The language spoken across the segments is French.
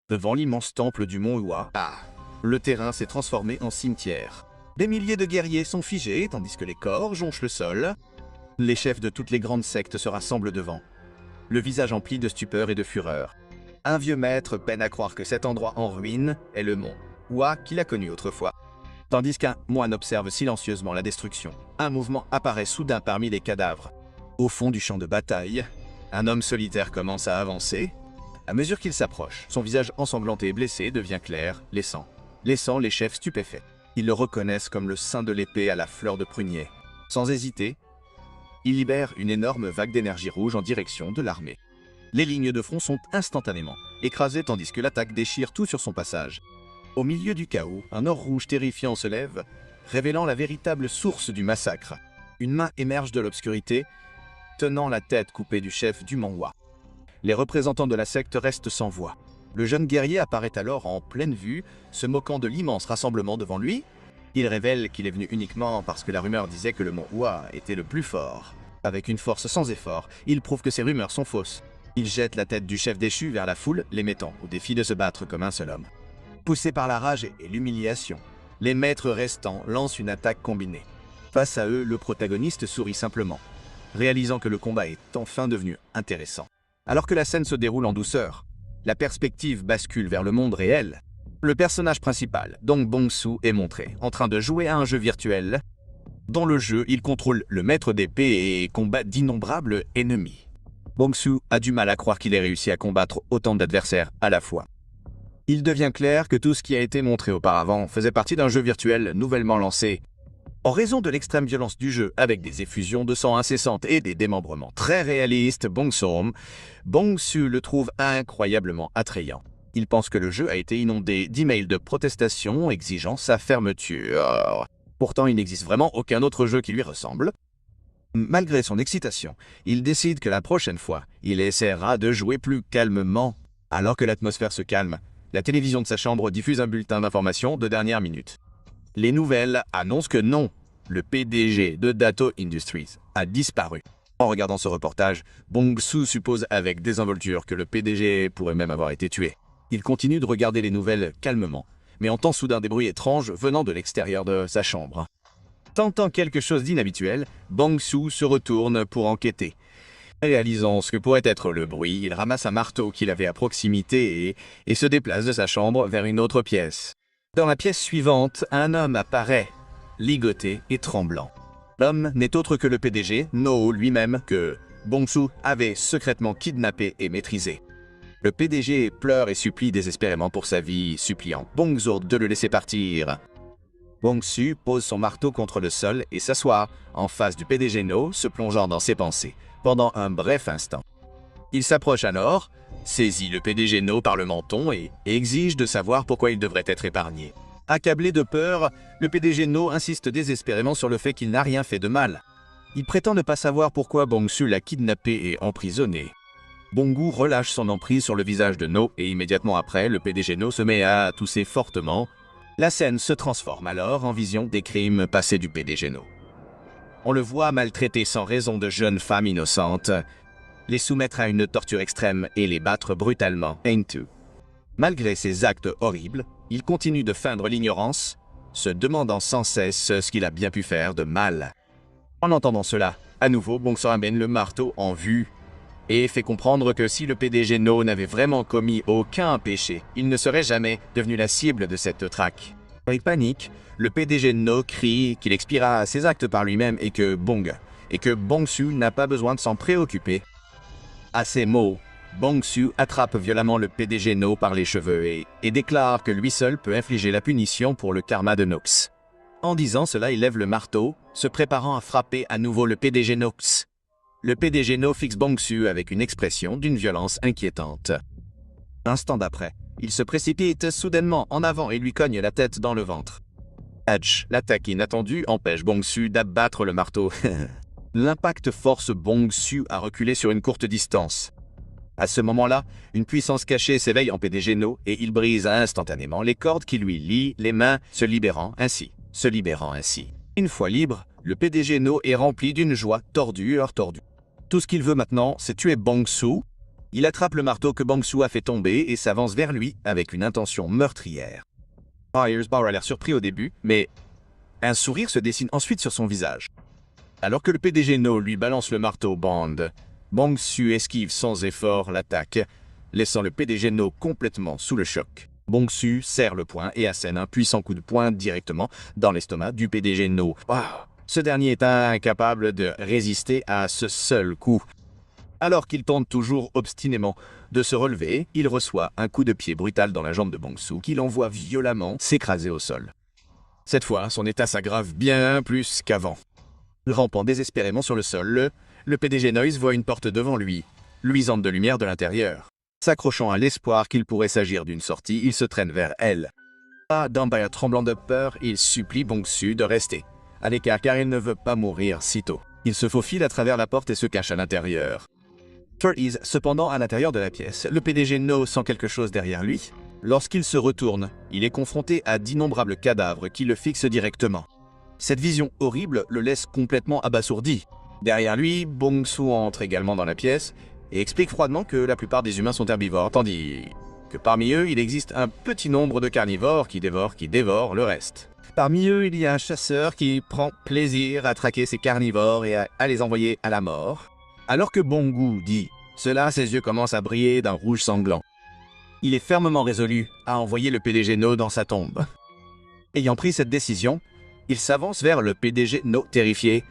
Devant l'immense temple du mont Hua, le terrain s'est transformé en cimetière. Des milliers de guerriers sont figés, tandis que les corps jonchent le sol. Les chefs de toutes les grandes sectes se rassemblent devant, le visage empli de stupeur et de fureur. Un vieux maître peine à croire que cet endroit en ruine est le mont Hua qu'il a connu autrefois. Tandis qu'un moine observe silencieusement la destruction. Un mouvement apparaît soudain parmi les cadavres. Au fond du champ de bataille, un homme solitaire commence à avancer. À mesure qu'il s'approche, son visage ensanglanté et blessé devient clair, laissant les chefs stupéfaits. Ils le reconnaissent comme le saint de l'épée à la fleur de prunier. Sans hésiter, il libère une énorme vague d'énergie rouge en direction de l'armée. Les lignes de front sont instantanément écrasées tandis que l'attaque déchire tout sur son passage. Au milieu du chaos, un or rouge terrifiant se lève, révélant la véritable source du massacre. Une main émerge de l'obscurité, tenant la tête coupée du chef du mont Hua. Les représentants de la secte restent sans voix. Le jeune guerrier apparaît alors en pleine vue, se moquant de l'immense rassemblement devant lui. Il révèle qu'il est venu uniquement parce que la rumeur disait que le mont Hua était le plus fort. Avec une force sans effort, il prouve que ces rumeurs sont fausses. Il jette la tête du chef déchu vers la foule, les mettant au défi de se battre comme un seul homme. Poussés par la rage et l'humiliation, les maîtres restants lancent une attaque combinée. Face à eux, le protagoniste sourit simplement, réalisant que le combat est enfin devenu intéressant. Alors que la scène se déroule en douceur, la perspective bascule vers le monde réel. Le personnage principal, Dong Bong-soo, est montré en train de jouer à un jeu virtuel. Dans le jeu, il contrôle le maître d'épée et combat d'innombrables ennemis. Bong-soo a du mal à croire qu'il ait réussi à combattre autant d'adversaires à la fois. Il devient clair que tout ce qui a été montré auparavant faisait partie d'un jeu virtuel nouvellement lancé. En raison de l'extrême violence du jeu, avec des effusions de sang incessantes et des démembrements très réalistes, Bong-soo le trouve incroyablement attrayant. Il pense que le jeu a été inondé d'emails de protestation exigeant sa fermeture. Pourtant, il n'existe vraiment aucun autre jeu qui lui ressemble. Malgré son excitation, il décide que la prochaine fois, il essaiera de jouer plus calmement. Alors que l'atmosphère se calme, la télévision de sa chambre diffuse un bulletin d'information de dernière minute. Les nouvelles annoncent que non, le PDG de Datto Industries a disparu. En regardant ce reportage, Bong-soo suppose avec désinvolture que le PDG pourrait même avoir été tué. Il continue de regarder les nouvelles calmement, mais entend soudain des bruits étranges venant de l'extérieur de sa chambre. Tentant quelque chose d'inhabituel, Bong-soo se retourne pour enquêter. Réalisant ce que pourrait être le bruit, il ramasse un marteau qu'il avait à proximité et se déplace de sa chambre vers une autre pièce. Dans la pièce suivante, un homme apparaît, ligoté et tremblant. L'homme n'est autre que le PDG, No lui-même, que Bong-soo avait secrètement kidnappé et maîtrisé. Le PDG pleure et supplie désespérément pour sa vie, suppliant Bong-soo de le laisser partir. Bong-soo pose son marteau contre le sol et s'assoit en face du PDG No, se plongeant dans ses pensées, pendant un bref instant. Il s'approche alors, saisit le PDG No par le menton et exige de savoir pourquoi il devrait être épargné. Accablé de peur, le PDG No insiste désespérément sur le fait qu'il n'a rien fait de mal. Il prétend ne pas savoir pourquoi Bong-soo l'a kidnappé et emprisonné. Bong-soo relâche son emprise sur le visage de No et immédiatement après, le PDG No se met à tousser fortement. La scène se transforme alors en vision des crimes passés du PDG No. On le voit maltraiter sans raison de jeunes femmes innocentes, les soumettre à une torture extrême et les battre brutalement. Malgré ces actes horribles, il continue de feindre l'ignorance, se demandant sans cesse ce qu'il a bien pu faire de mal. En entendant cela, à nouveau, Bong-soo amène le marteau en vue et fait comprendre que si le PDG No n'avait vraiment commis aucun péché, il ne serait jamais devenu la cible de cette traque. Avec panique, le PDG No crie qu'il expiera ses actes par lui-même et que Bong-soo n'a pas besoin de s'en préoccuper. À ces mots, Bong-soo attrape violemment le PDG No par les cheveux et déclare que lui seul peut infliger la punition pour le karma de Nox. En disant cela, il lève le marteau, se préparant à frapper à nouveau le PDG Nox. Le PDG No fixe Bong-soo avec une expression d'une violence inquiétante. Instant d'après, il se précipite soudainement en avant et lui cogne la tête dans le ventre. L'attaque inattendue empêche Bong-soo d'abattre le marteau. L'impact force Bong-soo à reculer sur une courte distance. À ce moment-là, une puissance cachée s'éveille en PDG No et il brise instantanément les cordes qui lui lient les mains, se libérant ainsi. Une fois libre, le PDG No est rempli d'une joie tordue. Tout ce qu'il veut maintenant, c'est tuer Bong-soo. Il attrape le marteau que Bong-soo a fait tomber et s'avance vers lui avec une intention meurtrière. Firesbar a l'air surpris au début, mais un sourire se dessine ensuite sur son visage. Alors que le PDG No lui balance le marteau Bong-soo esquive sans effort l'attaque, laissant le PDG No complètement sous le choc. Bong-soo serre le poing et assène un puissant coup de poing directement dans l'estomac du PDG No. Ce dernier est incapable de résister à ce seul coup. Alors qu'il tente toujours obstinément de se relever, il reçoit un coup de pied brutal dans la jambe de Bong-soo qui l'envoie violemment s'écraser au sol. Cette fois, son état s'aggrave bien plus qu'avant. Rampant désespérément sur le sol, le PDG Noise voit une porte devant lui, luisante de lumière de l'intérieur. S'accrochant à l'espoir qu'il pourrait s'agir d'une sortie, il se traîne vers elle. D'un bail tremblant de peur, il supplie Bong-soo de rester à l'écart car il ne veut pas mourir si tôt. Il se faufile à travers la porte et se cache à l'intérieur. Cependant, à l'intérieur de la pièce, le PDG No sent quelque chose derrière lui. Lorsqu'il se retourne, il est confronté à d'innombrables cadavres qui le fixent directement. Cette vision horrible le laisse complètement abasourdi. Derrière lui, Bong-soo entre également dans la pièce et explique froidement que la plupart des humains sont herbivores, tandis que parmi eux, il existe un petit nombre de carnivores qui dévorent le reste. Parmi eux, il y a un chasseur qui prend plaisir à traquer ces carnivores et à les envoyer à la mort. Alors que Bong-gu dit cela, ses yeux commencent à briller d'un rouge sanglant. Il est fermement résolu à envoyer le PDG No dans sa tombe. Ayant pris cette décision, il s'avance vers le PDG No terrifié.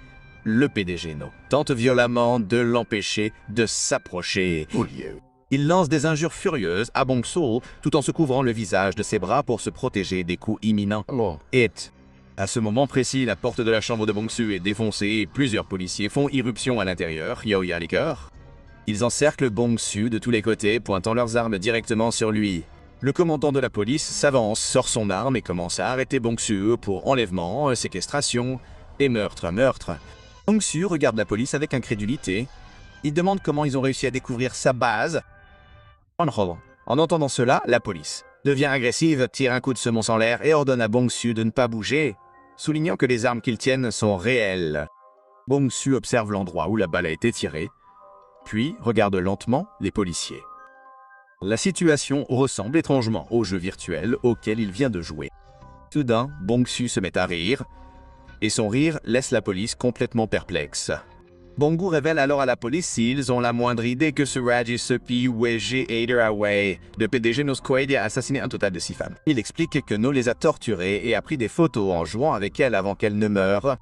Le PDG No tente violemment de l'empêcher de s'approcher. Il lance des injures furieuses à Bong-soo tout en se couvrant le visage de ses bras pour se protéger des coups imminents. À ce moment précis, la porte de la chambre de Bong-soo est défoncée et plusieurs policiers font irruption à l'intérieur. Ils encerclent Bong-soo de tous les côtés, pointant leurs armes directement sur lui. Le commandant de la police s'avance, sort son arme et commence à arrêter Bong-soo pour enlèvement, séquestration et meurtre. Bong-soo regarde la police avec incrédulité. Il demande comment ils ont réussi à découvrir sa base. En entendant cela, la police devient agressive, tire un coup de semonce en l'air et ordonne à Bong-soo de ne pas bouger, soulignant que les armes qu'ils tiennent sont réelles. Bong-soo observe l'endroit où la balle a été tirée, puis regarde lentement les policiers. La situation ressemble étrangement au jeu virtuel auquel il vient de jouer. Soudain, Bong-soo se met à rire, et son rire laisse la police complètement perplexe. Bong-gu révèle alors à la police s'ils ont la moindre idée que ce Rajisepi Weji Away de PDG No Squad a assassiné un total de 6 femmes. Il explique que No les a torturées et a pris des photos en jouant avec elles avant qu'elles ne meurent.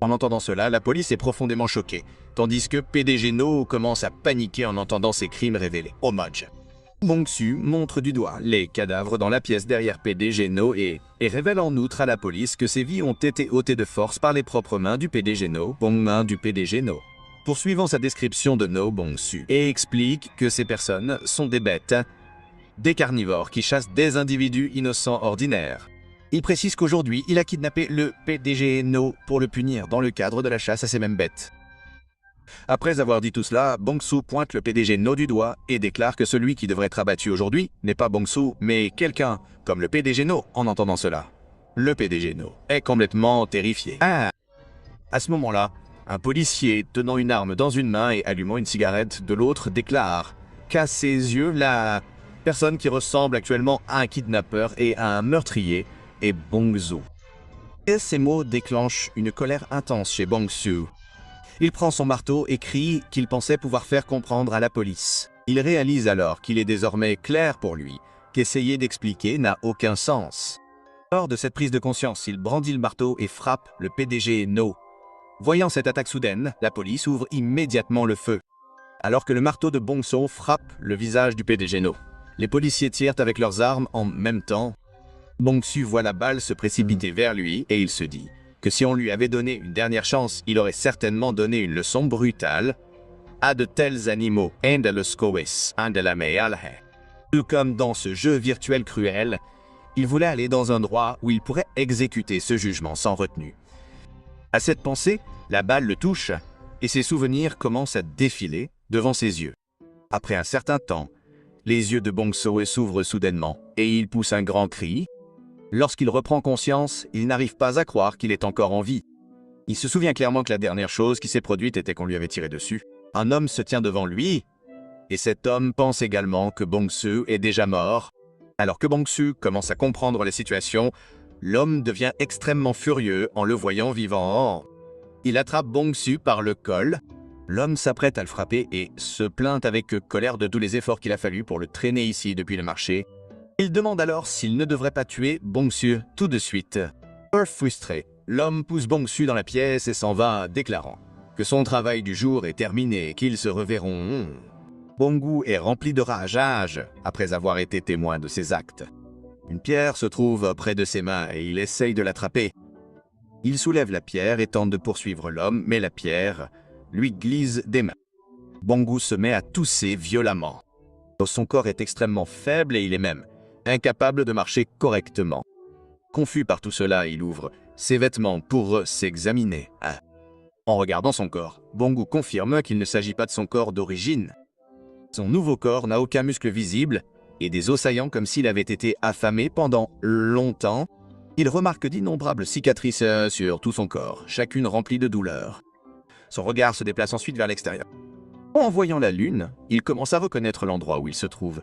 En entendant cela, la police est profondément choquée, tandis que PDG No commence à paniquer en entendant ses crimes révélés. Hommage. Bong-soo montre du doigt les cadavres dans la pièce derrière PDG No et révèle en outre à la police que ces vies ont été ôtées de force par les propres mains du PDG No, mains du PDG No. Poursuivant sa description de No, Bong-soo et explique que ces personnes sont des bêtes, des carnivores qui chassent des individus innocents ordinaires. Il précise qu'aujourd'hui, il a kidnappé le PDG No pour le punir dans le cadre de la chasse à ces mêmes bêtes. Après avoir dit tout cela, Bong-soo pointe le PDG No du doigt et déclare que celui qui devrait être abattu aujourd'hui n'est pas Bong-soo, mais quelqu'un comme le PDG No. En entendant cela, le PDG No est complètement terrifié. À ce moment-là, un policier tenant une arme dans une main et allumant une cigarette de l'autre déclare qu'à ses yeux, la personne qui ressemble actuellement à un kidnappeur et à un meurtrier est Bong-soo. Et ces mots déclenchent une colère intense chez Bong-soo. Il prend son marteau et crie qu'il pensait pouvoir faire comprendre à la police. Il réalise alors qu'il est désormais clair pour lui qu'essayer d'expliquer n'a aucun sens. Hors de cette prise de conscience, il brandit le marteau et frappe le PDG No. Voyant cette attaque soudaine, la police ouvre immédiatement le feu, alors que le marteau de Bong-soo frappe le visage du PDG No. Les policiers tirent avec leurs armes en même temps. Bong-soo voit la balle se précipiter vers lui et il se dit que si on lui avait donné une dernière chance, il aurait certainement donné une leçon brutale à de tels animaux. Tout comme dans ce jeu virtuel cruel, il voulait aller dans un endroit où il pourrait exécuter ce jugement sans retenue. À cette pensée, la balle le touche et ses souvenirs commencent à défiler devant ses yeux. Après un certain temps, les yeux de Bong-soo s'ouvrent soudainement et il pousse un grand cri. Lorsqu'il reprend conscience, il n'arrive pas à croire qu'il est encore en vie. Il se souvient clairement que la dernière chose qui s'est produite était qu'on lui avait tiré dessus. Un homme se tient devant lui Et cet homme pense également que Bong-su est déjà mort. Alors que Bong-su commence à comprendre la situation, l'homme devient extrêmement furieux en le voyant vivant. Il attrape Bong-su par le col. L'homme s'apprête à le frapper et se plaint avec colère de tous les efforts qu'il a fallu pour le traîner ici depuis le marché. Il demande alors s'il ne devrait pas tuer Bong-su tout de suite. Frustré, l'homme pousse Bong-su dans la pièce et s'en va, déclarant que son travail du jour est terminé et qu'ils se reverront. Bong-gu est rempli de rage après avoir été témoin de ses actes. Une pierre se trouve près de ses mains et il essaye de l'attraper. Il soulève la pierre et tente de poursuivre l'homme, mais la pierre lui glisse des mains. Bong-gu se met à tousser violemment. Son corps est extrêmement faible et il est même incapable de marcher correctement. Confus par tout cela, il ouvre ses vêtements pour s'examiner. En regardant son corps, Bong-gu confirme qu'il ne s'agit pas de son corps d'origine. Son nouveau corps n'a aucun muscle visible et des os saillants comme s'il avait été affamé pendant longtemps. Il remarque d'innombrables cicatrices sur tout son corps, chacune remplie de douleur. Son regard se déplace ensuite vers l'extérieur. En voyant la lune, il commence à reconnaître l'endroit où il se trouve.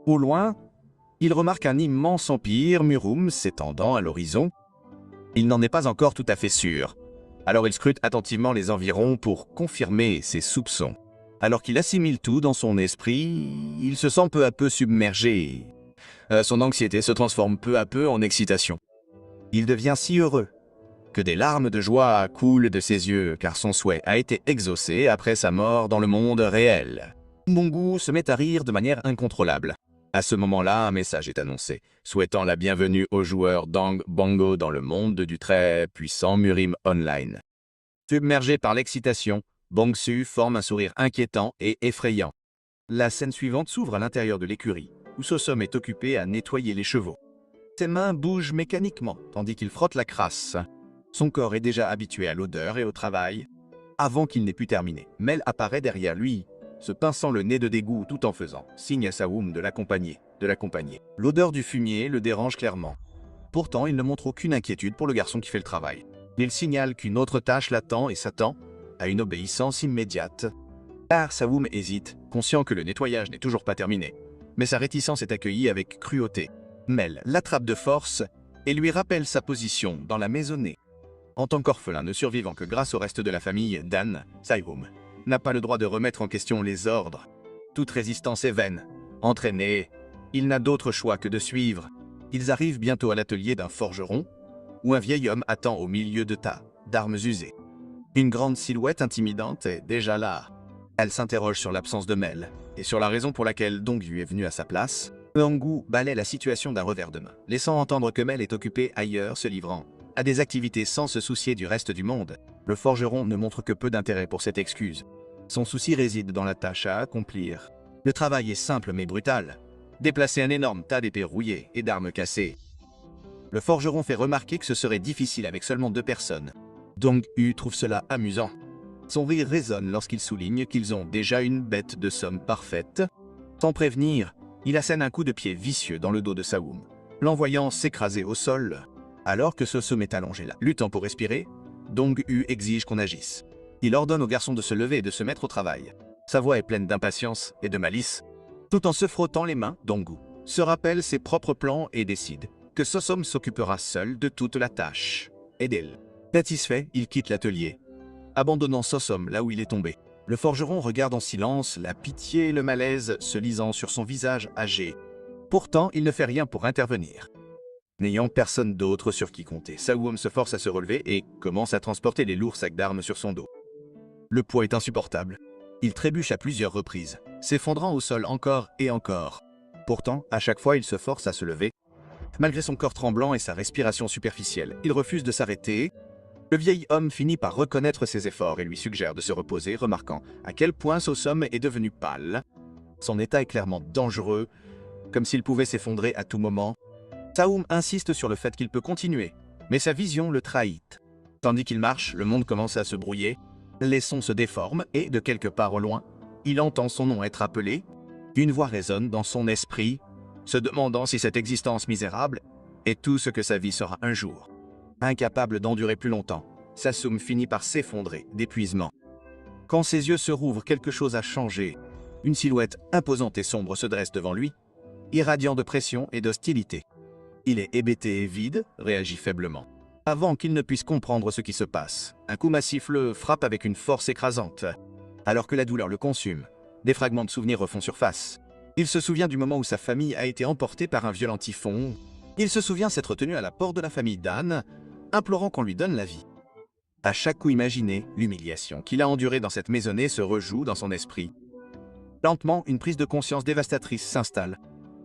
Au loin, il remarque un immense empire Murum s'étendant à l'horizon. Il n'en est pas encore tout à fait sûr. Alors il scrute attentivement les environs pour confirmer ses soupçons. Alors qu'il assimile tout dans son esprit, il se sent peu à peu submergé. Son anxiété se transforme peu à peu en excitation. Il devient si heureux que des larmes de joie coulent de ses yeux car son souhait a été exaucé après sa mort dans le monde réel. Bong-gu se met à rire de manière incontrôlable. À ce moment-là, un message est annoncé, souhaitant la bienvenue aux joueurs d'Ang Bongo dans le monde du très puissant Murim Online. Submergé par l'excitation, Bong-su forme un sourire inquiétant et effrayant. La scène suivante s'ouvre à l'intérieur de l'écurie, où Sosom est occupé à nettoyer les chevaux. Ses mains bougent mécaniquement, tandis qu'il frotte la crasse. Son corps est déjà habitué à l'odeur et au travail. Avant qu'il n'ait pu terminer, Mel apparaît derrière lui, se pinçant le nez de dégoût tout en faisant signe à Saoum de l'accompagner. L'odeur du fumier le dérange clairement. Pourtant, il ne montre aucune inquiétude pour le garçon qui fait le travail. Il signale qu'une autre tâche l'attend et s'attend à une obéissance immédiate. Car Saoum hésite, conscient que le nettoyage n'est toujours pas terminé. Mais sa réticence est accueillie avec cruauté. Mel l'attrape de force et lui rappelle sa position dans la maisonnée. En tant qu'orphelin ne survivant que grâce au reste de la famille, Dan, Saoum n'a pas le droit de remettre en question les ordres. Toute résistance est vaine. Entraîné, il n'a d'autre choix que de suivre. Ils arrivent bientôt à l'atelier d'un forgeron, où un vieil homme attend au milieu de tas d'armes usées. Une grande silhouette intimidante est déjà là. Elle s'interroge sur l'absence de Mel, et sur la raison pour laquelle Dong-gu est venu à sa place. Bong-gu balaie la situation d'un revers de main, laissant entendre que Mel est occupé ailleurs, se livrant à des activités sans se soucier du reste du monde. Le forgeron ne montre que peu d'intérêt pour cette excuse. Son souci réside dans la tâche à accomplir. Le travail est simple mais brutal. Déplacer un énorme tas d'épées rouillées et d'armes cassées. Le forgeron fait remarquer que ce serait difficile avec seulement 2 personnes. Dong-gu trouve cela amusant. Son rire résonne lorsqu'il souligne qu'ils ont déjà une bête de somme parfaite. Sans prévenir, il assène un coup de pied vicieux dans le dos de Saoum, l'envoyant s'écraser au sol. Alors que Sosom est allongé là, luttant pour respirer, Dong-gu exige qu'on agisse. Il ordonne au garçon de se lever et de se mettre au travail. Sa voix est pleine d'impatience et de malice. Tout en se frottant les mains, Dong-gu se rappelle ses propres plans et décide que Sosom s'occupera seul de toute la tâche. Edel. Satisfait, il quitte l'atelier, abandonnant Sosom là où il est tombé. Le forgeron regarde en silence, la pitié et le malaise se lisant sur son visage âgé. Pourtant, il ne fait rien pour intervenir. N'ayant personne d'autre sur qui compter, Saoum se force à se relever et commence à transporter les lourds sacs d'armes sur son dos. Le poids est insupportable. Il trébuche à plusieurs reprises, s'effondrant au sol encore et encore. Pourtant, à chaque fois, il se force à se lever. Malgré son corps tremblant et sa respiration superficielle, il refuse de s'arrêter. Le vieil homme finit par reconnaître ses efforts et lui suggère de se reposer, remarquant à quel point Sosom est devenu pâle. Son état est clairement dangereux, comme s'il pouvait s'effondrer à tout moment. Saoum insiste sur le fait qu'il peut continuer, mais sa vision le trahit. Tandis qu'il marche, le monde commence à se brouiller, les sons se déforment et, de quelque part au loin, il entend son nom être appelé. Une voix résonne dans son esprit, se demandant si cette existence misérable est tout ce que sa vie sera un jour. Incapable d'endurer plus longtemps, Saoum finit par s'effondrer d'épuisement. Quand ses yeux se rouvrent, quelque chose a changé. Une silhouette imposante et sombre se dresse devant lui, irradiant de pression et d'hostilité. Il est hébété et vide, réagit faiblement. Avant qu'il ne puisse comprendre ce qui se passe, un coup massif le frappe avec une force écrasante. Alors que la douleur le consume, des fragments de souvenirs refont surface. Il se souvient du moment où sa famille a été emportée par un violent typhon. Il se souvient s'être tenu à la porte de la famille d'Anne, implorant qu'on lui donne la vie. À chaque coup imaginé, l'humiliation qu'il a endurée dans cette maisonnée se rejoue dans son esprit. Lentement, une prise de conscience dévastatrice s'installe.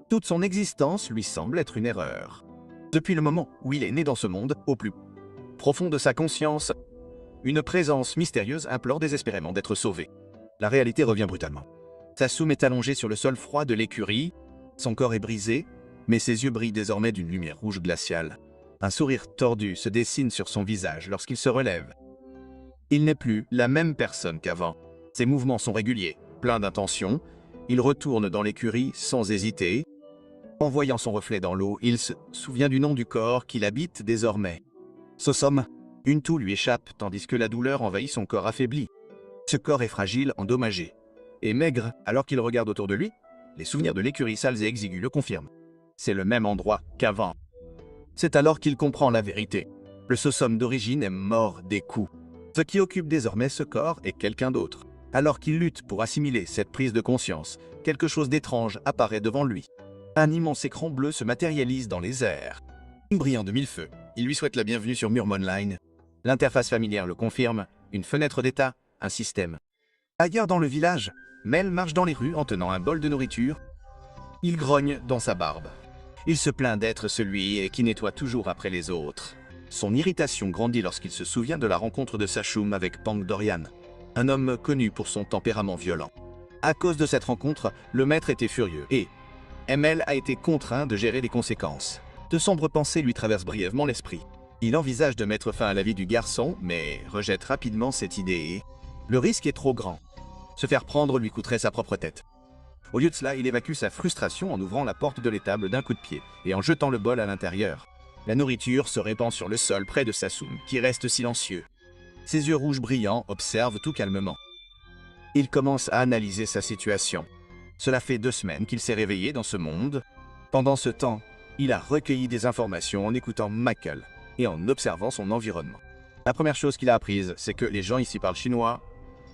Toute son existence lui semble être une erreur. Depuis le moment où il est né dans ce monde, au plus profond de sa conscience, une présence mystérieuse implore désespérément d'être sauvée. La réalité revient brutalement. Sassoum est allongé sur le sol froid de l'écurie, son corps est brisé, mais ses yeux brillent désormais d'une lumière rouge glaciale. Un sourire tordu se dessine sur son visage lorsqu'il se relève. Il n'est plus la même personne qu'avant. Ses mouvements sont réguliers, pleins d'intention. Il retourne dans l'écurie sans hésiter. En voyant son reflet dans l'eau, il se souvient du nom du corps qu'il habite désormais. Sosom, une toux lui échappe tandis que la douleur envahit son corps affaibli. Ce corps est fragile, endommagé, et maigre alors qu'il regarde autour de lui. Les souvenirs de l'écurie sales et exigus le confirment. C'est le même endroit qu'avant. C'est alors qu'il comprend la vérité. Le Sosom d'origine est mort des coups. Ce qui occupe désormais ce corps est quelqu'un d'autre. Alors qu'il lutte pour assimiler cette prise de conscience, quelque chose d'étrange apparaît devant lui. Un immense écran bleu se matérialise dans les airs. Brillant de mille feux, il lui souhaite la bienvenue sur Murm Online. L'interface familière le confirme, une fenêtre d'état, un système. Ailleurs dans le village, Mel marche dans les rues en tenant un bol de nourriture. Il grogne dans sa barbe. Il se plaint d'être celui qui nettoie toujours après les autres. Son irritation grandit lorsqu'il se souvient de la rencontre de Sassoum avec Pang Dorian, un homme connu pour son tempérament violent. À cause de cette rencontre, le maître était furieux et ML a été contraint de gérer les conséquences. De sombres pensées lui traversent brièvement l'esprit. Il envisage de mettre fin à la vie du garçon, mais rejette rapidement cette idée. Le risque est trop grand. Se faire prendre lui coûterait sa propre tête. Au lieu de cela, il évacue sa frustration en ouvrant la porte de l'étable d'un coup de pied et en jetant le bol à l'intérieur. La nourriture se répand sur le sol près de Sassoum, qui reste silencieux. Ses yeux rouges brillants observent tout calmement. Il commence à analyser sa situation. Cela fait 2 semaines qu'il s'est réveillé dans ce monde. Pendant ce temps, il a recueilli des informations en écoutant Michael et en observant son environnement. La première chose qu'il a apprise, c'est que les gens ici parlent chinois,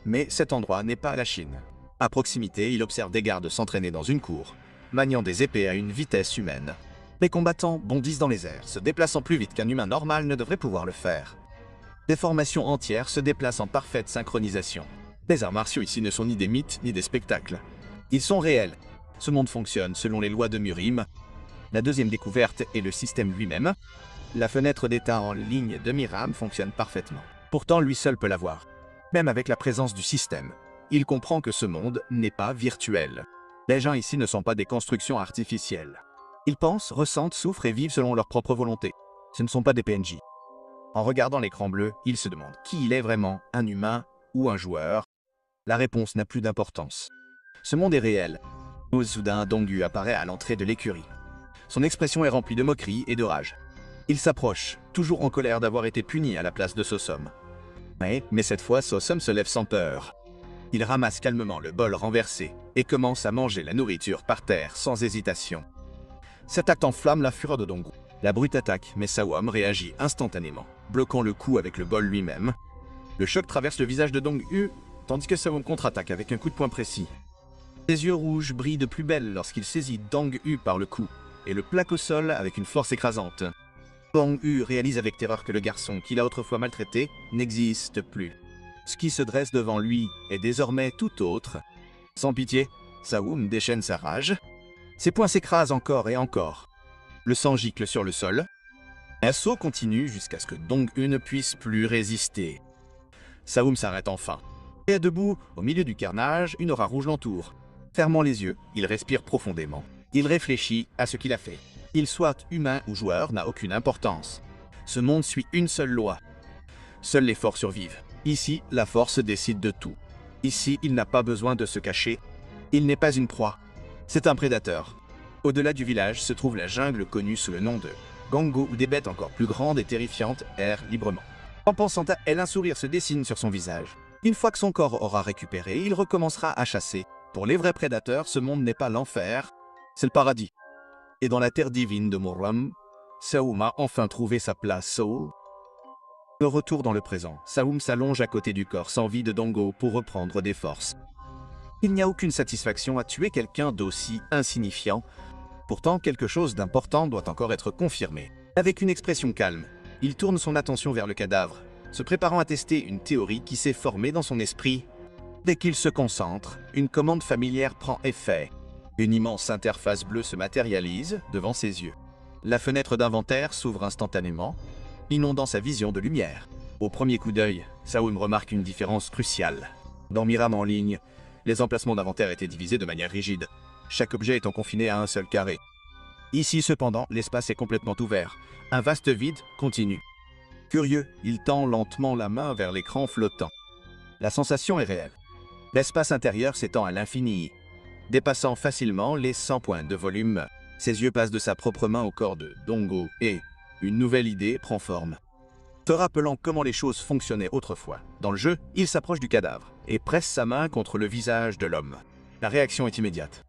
mais cet endroit n'est pas la Chine. À proximité, il observe des gardes s'entraîner dans une cour, maniant des épées à une vitesse humaine. Les combattants bondissent dans les airs, se déplaçant plus vite qu'un humain normal ne devrait pouvoir le faire. Des formations entières se déplacent en parfaite synchronisation. Les arts martiaux ici ne sont ni des mythes ni des spectacles. Ils sont réels. Ce monde fonctionne selon les lois de Murim. La deuxième découverte est le système lui-même. La fenêtre d'état en ligne de Miram fonctionne parfaitement. Pourtant, lui seul peut la voir. Même avec la présence du système, il comprend que ce monde n'est pas virtuel. Les gens ici ne sont pas des constructions artificielles. Ils pensent, ressentent, souffrent et vivent selon leur propre volonté. Ce ne sont pas des PNJ. En regardant l'écran bleu, il se demande qui il est vraiment, un humain ou un joueur. La réponse n'a plus d'importance. Ce monde est réel. Soudain, Dongyu apparaît à l'entrée de l'écurie. Son expression est remplie de moquerie et de rage. Il s'approche, toujours en colère d'avoir été puni à la place de Sosom. Mais cette fois, Sosom se lève sans peur. Il ramasse calmement le bol renversé et commence à manger la nourriture par terre sans hésitation. Cet acte enflamme la fureur de Dongyu. La brute attaque, mais Sawam réagit instantanément, bloquant le coup avec le bol lui-même. Le choc traverse le visage de Dongyu, tandis que Sawam contre-attaque avec un coup de poing précis. Ses yeux rouges brillent de plus belle lorsqu'il saisit Dongyu par le cou et le plaque au sol avec une force écrasante. Dongyu réalise avec terreur que le garçon qu'il a autrefois maltraité n'existe plus. Ce qui se dresse devant lui est désormais tout autre. Sans pitié, Sawam déchaîne sa rage. Ses poings s'écrasent encore et encore. Le sang gicle sur le sol. L'assaut continue jusqu'à ce que Dongyu ne puisse plus résister. Sawam s'arrête enfin. Et debout, au milieu du carnage, une aura rouge l'entoure. Fermant les yeux, il respire profondément. Il réfléchit à ce qu'il a fait. Il soit humain ou joueur n'a aucune importance. Ce monde suit une seule loi. Seuls les forts survivent. Ici, la force décide de tout. Ici, il n'a pas besoin de se cacher. Il n'est pas une proie. C'est un prédateur. Au-delà du village se trouve la jungle connue sous le nom de Gango, où des bêtes encore plus grandes et terrifiantes errent librement. En pensant à elle, un sourire se dessine sur son visage. Une fois que son corps aura récupéré, il recommencera à chasser, Pour les vrais prédateurs, ce monde n'est pas l'enfer, c'est le paradis. Et dans la terre divine de Muram, Saoum a enfin trouvé sa place. De retour dans le présent, Saoum s'allonge à côté du corps sans vie de Dongo pour reprendre des forces. Il n'y a aucune satisfaction à tuer quelqu'un d'aussi insignifiant. Pourtant, quelque chose d'important doit encore être confirmé. Avec une expression calme, il tourne son attention vers le cadavre, se préparant à tester une théorie qui s'est formée dans son esprit. Dès qu'il se concentre, une commande familière prend effet. Une immense interface bleue se matérialise devant ses yeux. La fenêtre d'inventaire s'ouvre instantanément, inondant sa vision de lumière. Au premier coup d'œil, Saoum remarque une différence cruciale. Dans Miram en ligne, les emplacements d'inventaire étaient divisés de manière rigide, chaque objet étant confiné à un seul carré. Ici cependant, l'espace est complètement ouvert, un vaste vide continu. Curieux, il tend lentement la main vers l'écran flottant. La sensation est réelle. L'espace intérieur s'étend à l'infini, dépassant facilement les 100 points de volume. Ses yeux passent de sa propre main au corps de Dongo et une nouvelle idée prend forme. Se rappelant comment les choses fonctionnaient autrefois, dans le jeu, il s'approche du cadavre et presse sa main contre le visage de l'homme. La réaction est immédiate.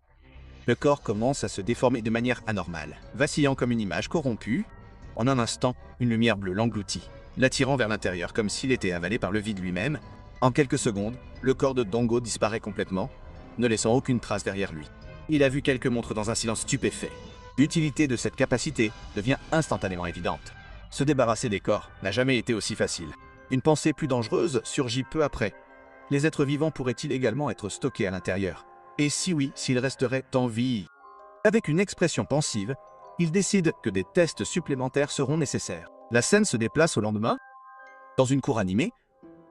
Le corps commence à se déformer de manière anormale, vacillant comme une image corrompue. En un instant, une lumière bleue l'engloutit, l'attirant vers l'intérieur comme s'il était avalé par le vide lui-même. En quelques secondes, le corps de Dongo disparaît complètement, ne laissant aucune trace derrière lui. Il a vu quelques montres dans un silence stupéfait. L'utilité de cette capacité devient instantanément évidente. Se débarrasser des corps n'a jamais été aussi facile. Une pensée plus dangereuse surgit peu après. Les êtres vivants pourraient-ils également être stockés à l'intérieur? Et si oui, s'ils resteraient en vie? Avec une expression pensive, il décide que des tests supplémentaires seront nécessaires. La scène se déplace au lendemain. Dans une cour animée,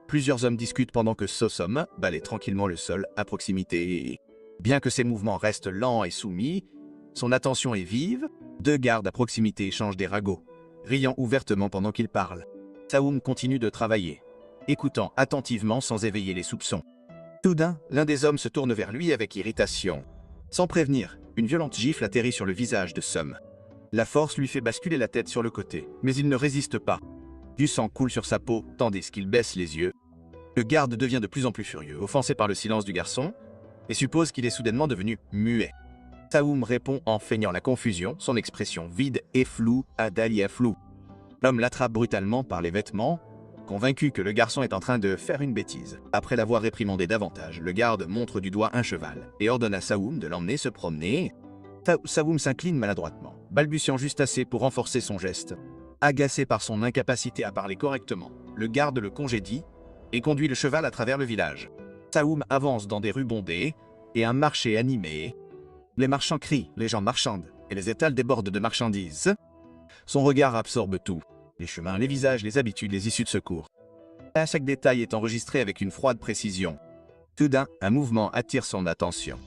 plusieurs hommes discutent pendant que Sosom balaie tranquillement le sol à proximité. Bien que ses mouvements restent lents et soumis, son attention est vive. Deux gardes à proximité échangent des ragots, riant ouvertement pendant qu'ils parlent. Saoum continue de travailler, écoutant attentivement sans éveiller les soupçons. Soudain, l'un des hommes se tourne vers lui avec irritation. Sans prévenir, une violente gifle atterrit sur le visage de Som. La force lui fait basculer la tête sur le côté, mais il ne résiste pas. Du sang coule sur sa peau, tandis qu'il baisse les yeux. Le garde devient de plus en plus furieux, offensé par le silence du garçon, et suppose qu'il est soudainement devenu muet. Saoum répond en feignant la confusion, son expression vide et floue à Dahlia flou. L'homme l'attrape brutalement par les vêtements, convaincu que le garçon est en train de faire une bêtise. Après l'avoir réprimandé davantage, le garde montre du doigt un cheval et ordonne à Saoum de l'emmener se promener. Saoum s'incline maladroitement, balbutiant juste assez pour renforcer son geste. Agacé par son incapacité à parler correctement, le garde le congédie et conduit le cheval à travers le village. Saoum avance dans des rues bondées et un marché animé. Les marchands crient, les gens marchandent et les étals débordent de marchandises. Son regard absorbe tout. Les chemins, les visages, les habitudes, les issues de secours. Chaque détail est enregistré avec une froide précision. Soudain, un mouvement attire son attention.